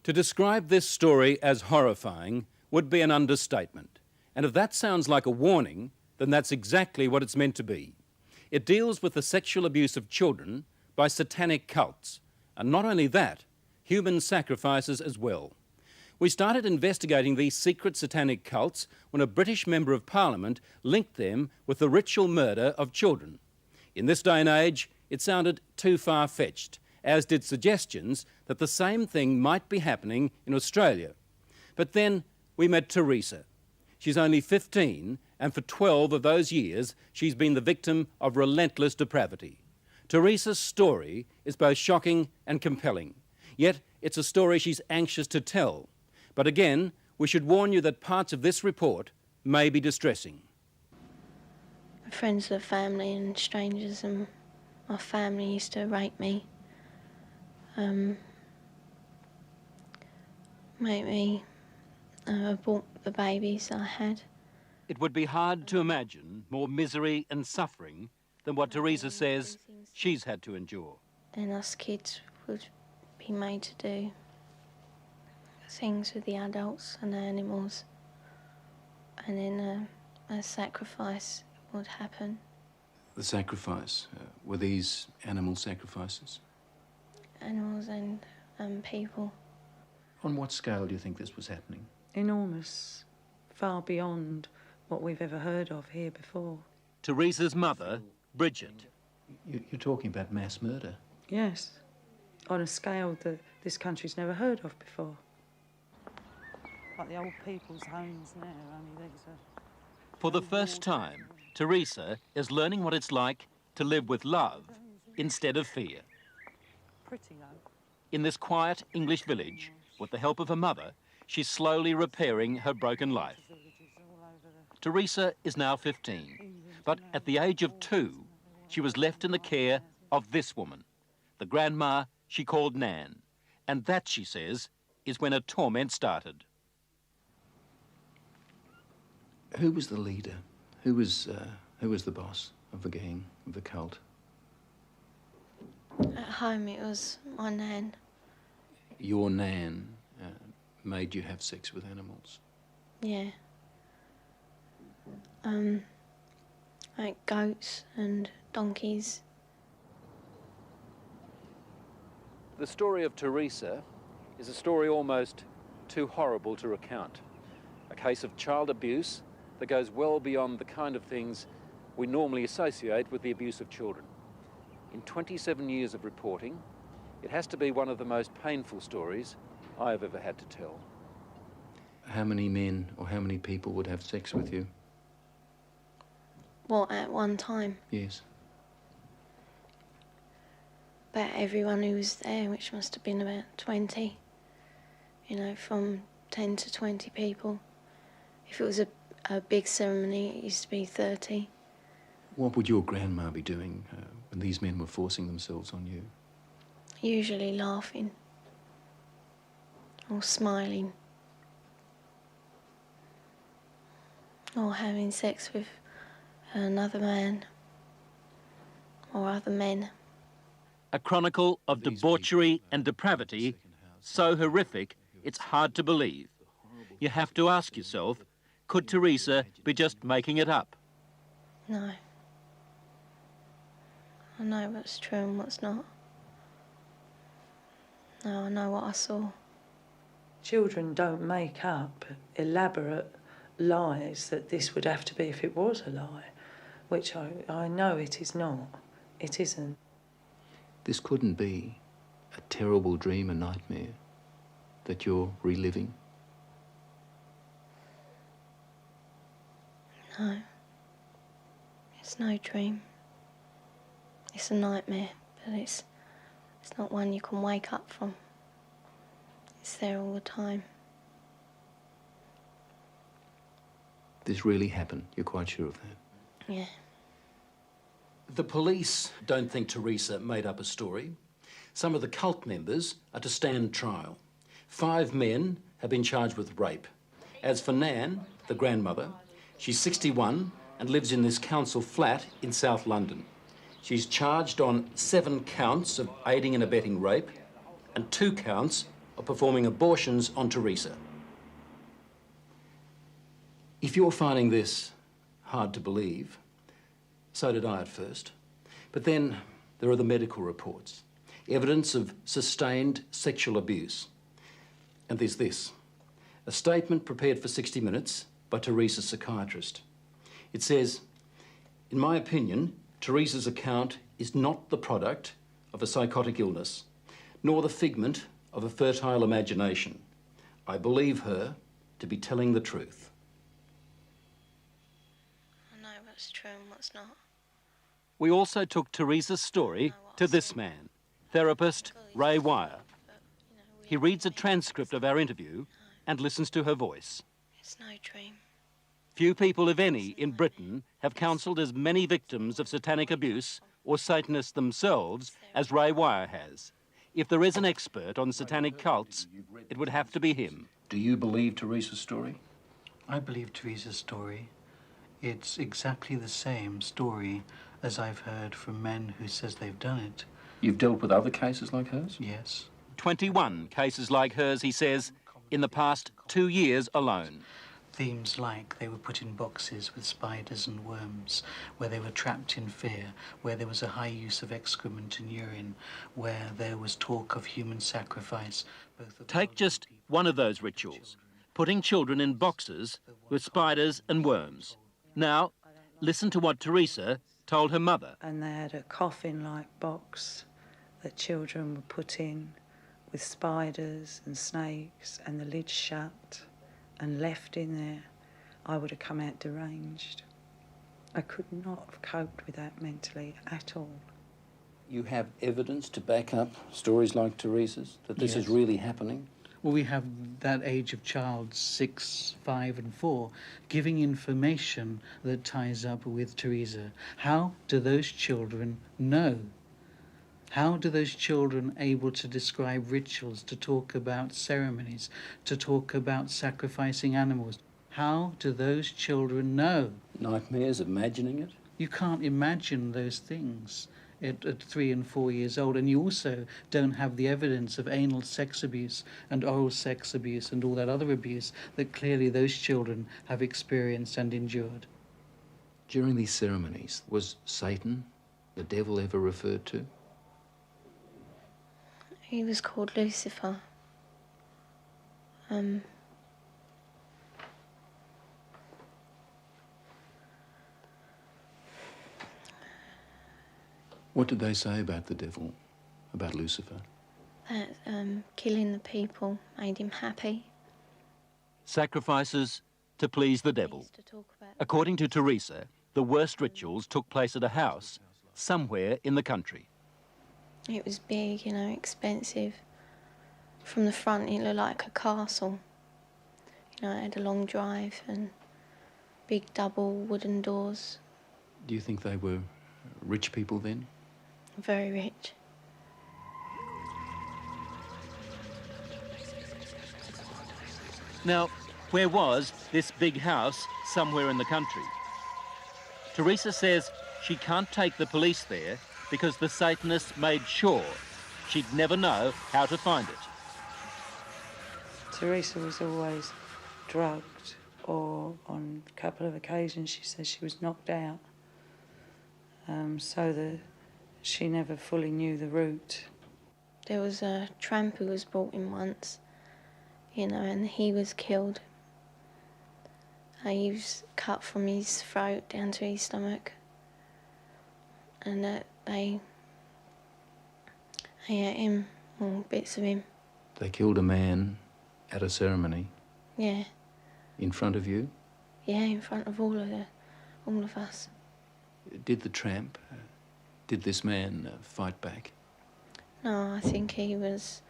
To describe this story as horrifying would be an understatement. And if that sounds like a warning, then that's exactly what it's meant to be. It deals with the sexual abuse of children by satanic cults. And not only that, human sacrifices as well. We started investigating these secret satanic cults when a British Member of Parliament linked them with the ritual murder of children. In this day and age, it sounded too far-fetched, as did suggestions that the same thing might be happening in Australia. But then we met Teresa. She's only 15, and for 12 of those years, she's been the victim of relentless depravity. Teresa's story is both shocking and compelling, yet it's a story she's anxious to tell. But again, we should warn you that parts of this report may be distressing. Friends of the family and strangers and my family used to rape me. Make me abort the babies I had. It would be hard to imagine more misery and suffering than what Teresa says she's had to endure. And us kids would be made to do things with the adults and the animals, and then a sacrifice would happen. The sacrifice, were these animal sacrifices? Animals and people. On what scale do you think this was happening? Enormous, far beyond what we've ever heard of here before. Teresa's mother, Bridget. You're talking about mass murder? Yes, on a scale that this country's never heard of before. Like the old people's homes now, only these are... For the first time, Teresa is learning what it's like to live with love instead of fear. Pretty low. In this quiet English village, with the help of her mother, she's slowly repairing her broken life. Teresa is now 15, but at the age of 2, she was left in the care of this woman, the grandma she called Nan. And that, she says, is when her torment started. Who was the leader? Who was the boss of the gang, of the cult? At home it was my nan. Your Nan made you have sex with animals? Yeah. Like goats and donkeys. The story of Teresa is a story almost too horrible to recount. A case of child abuse that goes well beyond the kind of things we normally associate with the abuse of children. In 27 years of reporting, it has to be one of the most painful stories I have ever had to tell. How many men or how many people would have sex with you? What, at one time? Yes. About everyone who was there, which must have been about 20. You know, from 10 to 20 people. If it was a big ceremony, it used to be 30. What would your grandma be doing when these men were forcing themselves on you? Usually laughing. Or smiling. Or having sex with another man. Or other men. A chronicle of debauchery and depravity so horrific it's hard to believe. You have to ask yourself, could Teresa be just making it up? No. I know what's true and what's not. No, I know what I saw. Children don't make up elaborate lies that this would have to be if it was a lie, which I know it is not. It isn't. This couldn't be a terrible dream, a nightmare that you're reliving? No. It's no dream. It's a nightmare, but it's not one you can wake up from. It's there all the time. This really happened, you're quite sure of that? Yeah. The police don't think Teresa made up a story. Some of the cult members are to stand trial. 5 men have been charged with rape. As for Nan, the grandmother, she's 61 and lives in this council flat in South London. She's charged on 7 counts of aiding and abetting rape and 2 counts of performing abortions on Teresa. If you're finding this hard to believe, so did I at first. But then there are the medical reports, evidence of sustained sexual abuse. And there's this, a statement prepared for 60 Minutes by Teresa's psychiatrist. It says, "In my opinion, Teresa's account is not the product of a psychotic illness, nor the figment of a fertile imagination. I believe her to be telling the truth." I know what's true and what's not. We also took Teresa's story to this man, therapist Ray Wire. He reads a transcript of our interview and listens to her voice. It's no dream. Few people, if any, in Britain have counselled as many victims of satanic abuse or Satanists themselves as Ray Wire has. If there is an expert on satanic cults, it would have to be him. Do you believe Teresa's story? I believe Teresa's story. It's exactly the same story as I've heard from men who says they've done it. You've dealt with other cases like hers? Yes. 21 cases like hers, he says, in the past 2 years alone. Themes like they were put in boxes with spiders and worms, where they were trapped in fear, where there was a high use of excrement and urine, where there was talk of human sacrifice. Take just one of those rituals, putting children in boxes with spiders and worms. Now, listen to what Teresa told her mother. And they had a coffin-like box that children were put in with spiders and snakes and the lid shut and left in there. I would have come out deranged. I could not have coped with that mentally at all. You have evidence to back up stories like Teresa's, that this is really happening? Well, we have that age of child, 6, 5 and 4, giving information that ties up with Teresa. How do those children know? How do those children able to describe rituals, to talk about ceremonies, to talk about sacrificing animals? How do those children know? Nightmares, imagining it? You can't imagine those things at 3 and 4 years old, and you also don't have the evidence of anal sex abuse and oral sex abuse and all that other abuse that clearly those children have experienced and endured. During these ceremonies, was Satan, the devil, ever referred to? He was called Lucifer. What did they say about the devil, about Lucifer? That killing the people made him happy. Sacrifices to please the He devil. used to talk about According to Teresa, the worst rituals took place at a house somewhere in the country. it was big, you know, expensive. From the front, it looked like a castle. You know, it had a long drive and big double wooden doors. Do you think they were rich people then? Very rich. Now, where was this big house somewhere in the country? Teresa says she can't take the police there because the Satanists made sure she'd never know how to find it. Teresa was always drugged, or on a couple of occasions she says she was knocked out. She never fully knew the route. There was a tramp who was brought in once, you know, and he was killed. He was cut from his throat down to his stomach. And they ate him, or bits of him. They killed a man at a ceremony Yeah, in front of you? yeah, in front of all of us. Did the tramp, did this man fight back? No, I think he was,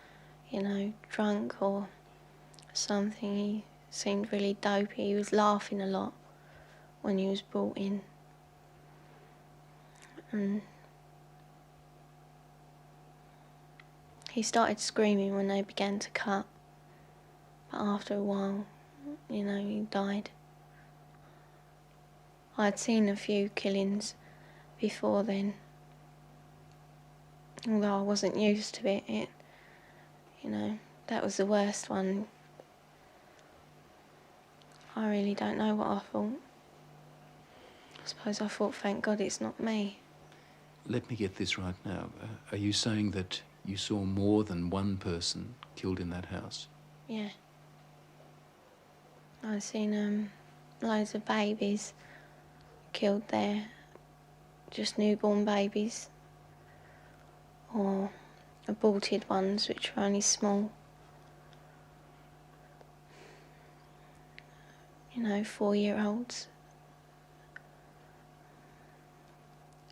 you know, drunk or something. He seemed really dopey. He was laughing a lot when he was brought in. And he started screaming when they began to cut. But after a while, you know, he died. I'd seen a few killings before then. Although I wasn't used to it, you know, that was the worst one. I really don't know what I thought. I suppose I thought, thank God it's not me. Let me get this right now. Are you saying that you saw more than one person killed in that house? Yeah. I've seen loads of babies killed there, just newborn babies, or aborted ones which were only small. You know, 4-year-olds.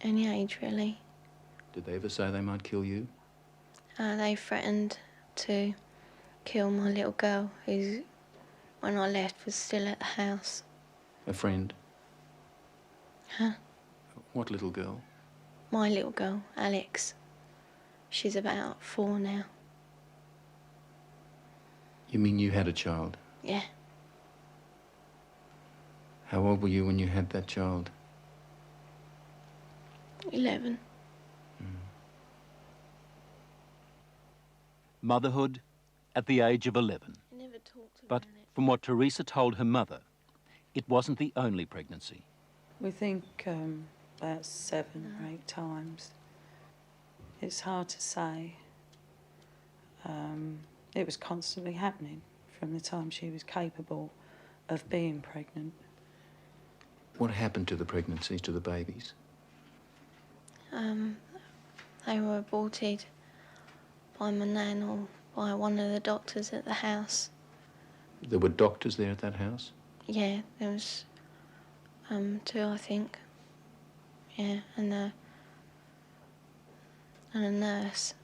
Any age, really. Did they ever say they might kill you? They threatened to kill my little girl, who, when I left, was still at the house. A friend? Huh? What little girl? My little girl, Alex. She's about 4 now. You mean you had a child? Yeah. How old were you when you had that child? 11. Motherhood at the age of 11. I never talked about But it. from what Teresa told her mother, it wasn't the only pregnancy. We think about 7 or 8 times. It's hard to say. It was constantly happening from the time she was capable of being pregnant. What happened to the pregnancies, to the babies? They were aborted by my nan or by one of the doctors at the house. There were doctors there at that house? Yeah, there was 2, I think. Yeah, and a nurse.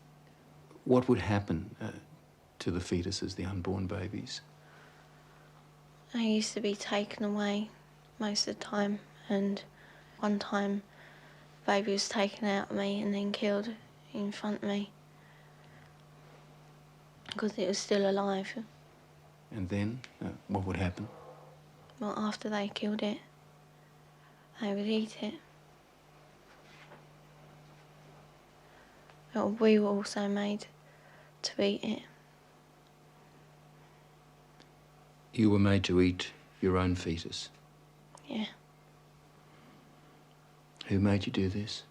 What would happen to the fetuses, the unborn babies? They used to be taken away most of the time, and one time the baby was taken out of me and then killed in front of me because it was still alive. And then, what would happen? Well, after they killed it, they would eat it. Well, we were also made to eat it. You were made to eat your own fetus. Yeah. Who made you do this?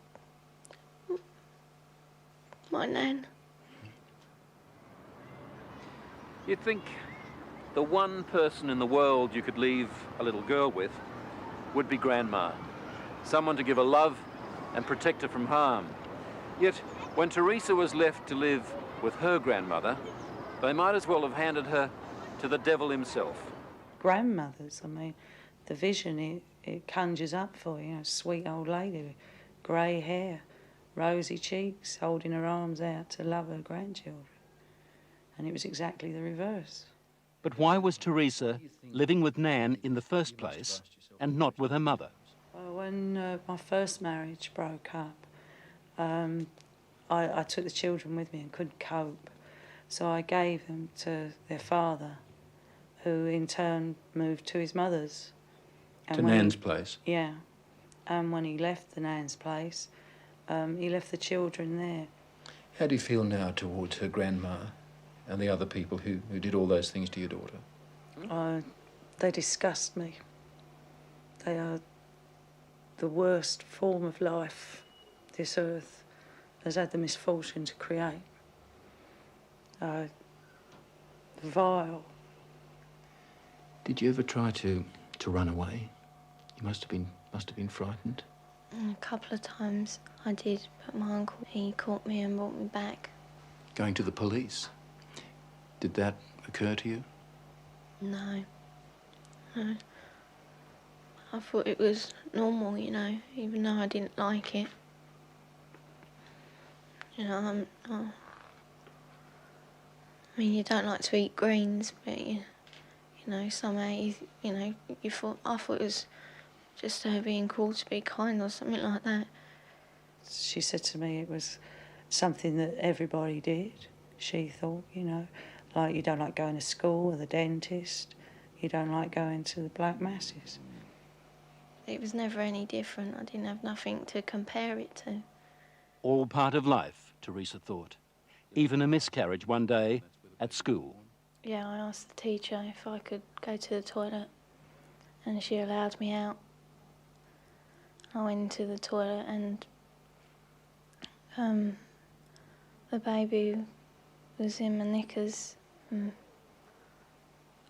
My nan. You'd think the one person in the world you could leave a little girl with would be Grandma. Someone to give her love and protect her from harm. Yet, when Teresa was left to live with her grandmother, they might as well have handed her to the devil himself. Grandmothers, I mean, the vision it conjures up for you, a sweet old lady with grey hair, rosy cheeks, holding her arms out to love her grandchildren. And it was exactly the reverse. But why was Teresa living with Nan in the first place and not with her mother? Well, when my first marriage broke up, I took the children with me and couldn't cope. So I gave them to their father, who in turn moved to his mother's. And To Nan's place? Yeah. And when he left the Nan's place, he left the children there. How do you feel now towards her grandma and the other people who did all those things to your daughter? They disgust me. They are the worst form of life this earth has had the misfortune to create. Vile. Did you ever try to run away? You must have been frightened. A couple of times I did, but my uncle, he caught me and brought me back. Going to the police? Did that occur to you? No. No. I thought it was normal, you know, even though I didn't like it. You know, I mean, you don't like to eat greens, but you know, somehow I thought it was just her being called to be kind or something like that. She said to me it was something that everybody did, she thought, you know, like you don't like going to school or the dentist, you don't like going to the black masses. It was never any different. I didn't have nothing to compare it to. All part of life, Teresa thought. Even a miscarriage one day at school. Yeah, I asked the teacher if I could go to the toilet, and she allowed me out. I went into the toilet, and the baby was in my knickers.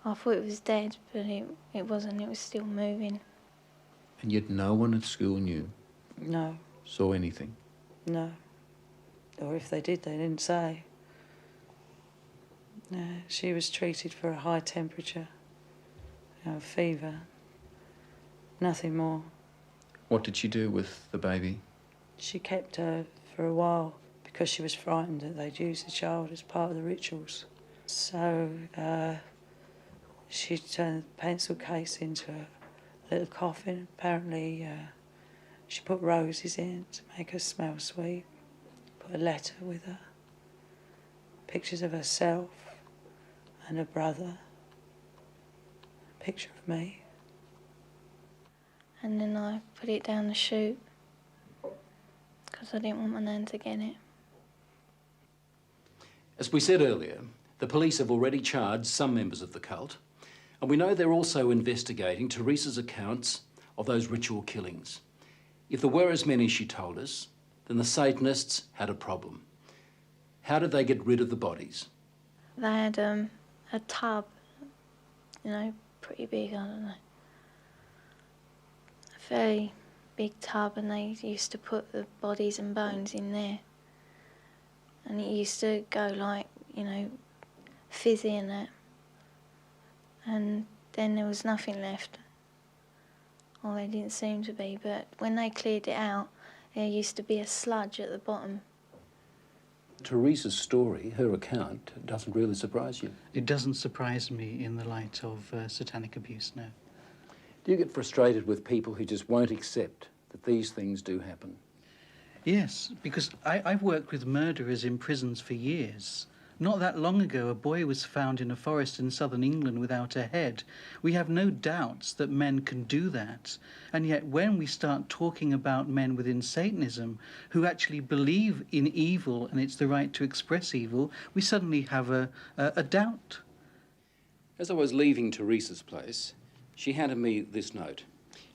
I thought it was dead, but it wasn't. It was still moving. And yet no one at school knew, No, saw anything. no. Or if they did, they didn't say. No, she was treated for a high temperature, fever, nothing more. What did she do with the baby? She kept her for a while because she was frightened that they'd use the child as part of the rituals. So she turned the pencil case into a little coffin. Apparently she put roses in to make her smell sweet, put a letter with her, pictures of herself and her brother, a picture of me. And then I put it down the chute because I didn't want my nan to get it. As we said earlier, the police have already charged some members of the cult, and we know they're also investigating Teresa's accounts of those ritual killings. If there were as many as she told us, then the Satanists had a problem. How did they get rid of the bodies? They had a tub, pretty big, I don't know. A very big tub, and they used to put the bodies and bones in there. And it used to go like, fizzy and that. And then there was nothing left. Well, there didn't seem to be, but when they cleared it out, there used to be a sludge at the bottom. Teresa's story, her account, doesn't really surprise you. It doesn't surprise me in the light of satanic abuse, no. Do you get frustrated with people who just won't accept that these things do happen? Yes, because I've worked with murderers in prisons for years. Not that long ago, a boy was found in a forest in southern England without a head. We have no doubts that men can do that. And yet when we start talking about men within Satanism who actually believe in evil and it's the right to express evil, we suddenly have a doubt. As I was leaving Teresa's place, she handed me this note.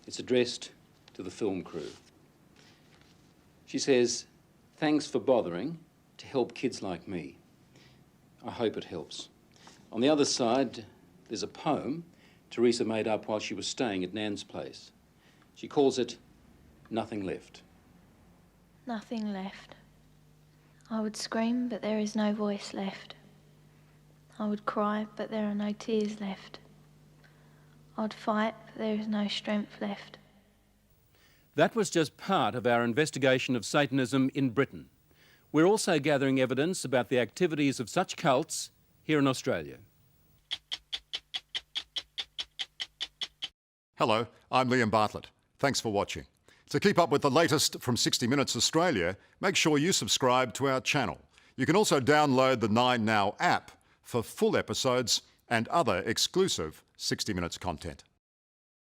It's addressed to the film crew. She says, "Thanks for bothering to help kids like me. I hope it helps." On the other side, there's a poem Teresa made up while she was staying at Nan's place. She calls it Nothing Left. Nothing left. I would scream, but there is no voice left. I would cry, but there are no tears left. I'd fight, but there is no strength left. That was just part of our investigation of Satanism in Britain. We're also gathering evidence about the activities of such cults here in Australia. Hello, I'm Liam Bartlett. Thanks for watching. To keep up with the latest from 60 Minutes Australia, make sure you subscribe to our channel. You can also download the 9Now app for full episodes and other exclusive 60 Minutes content.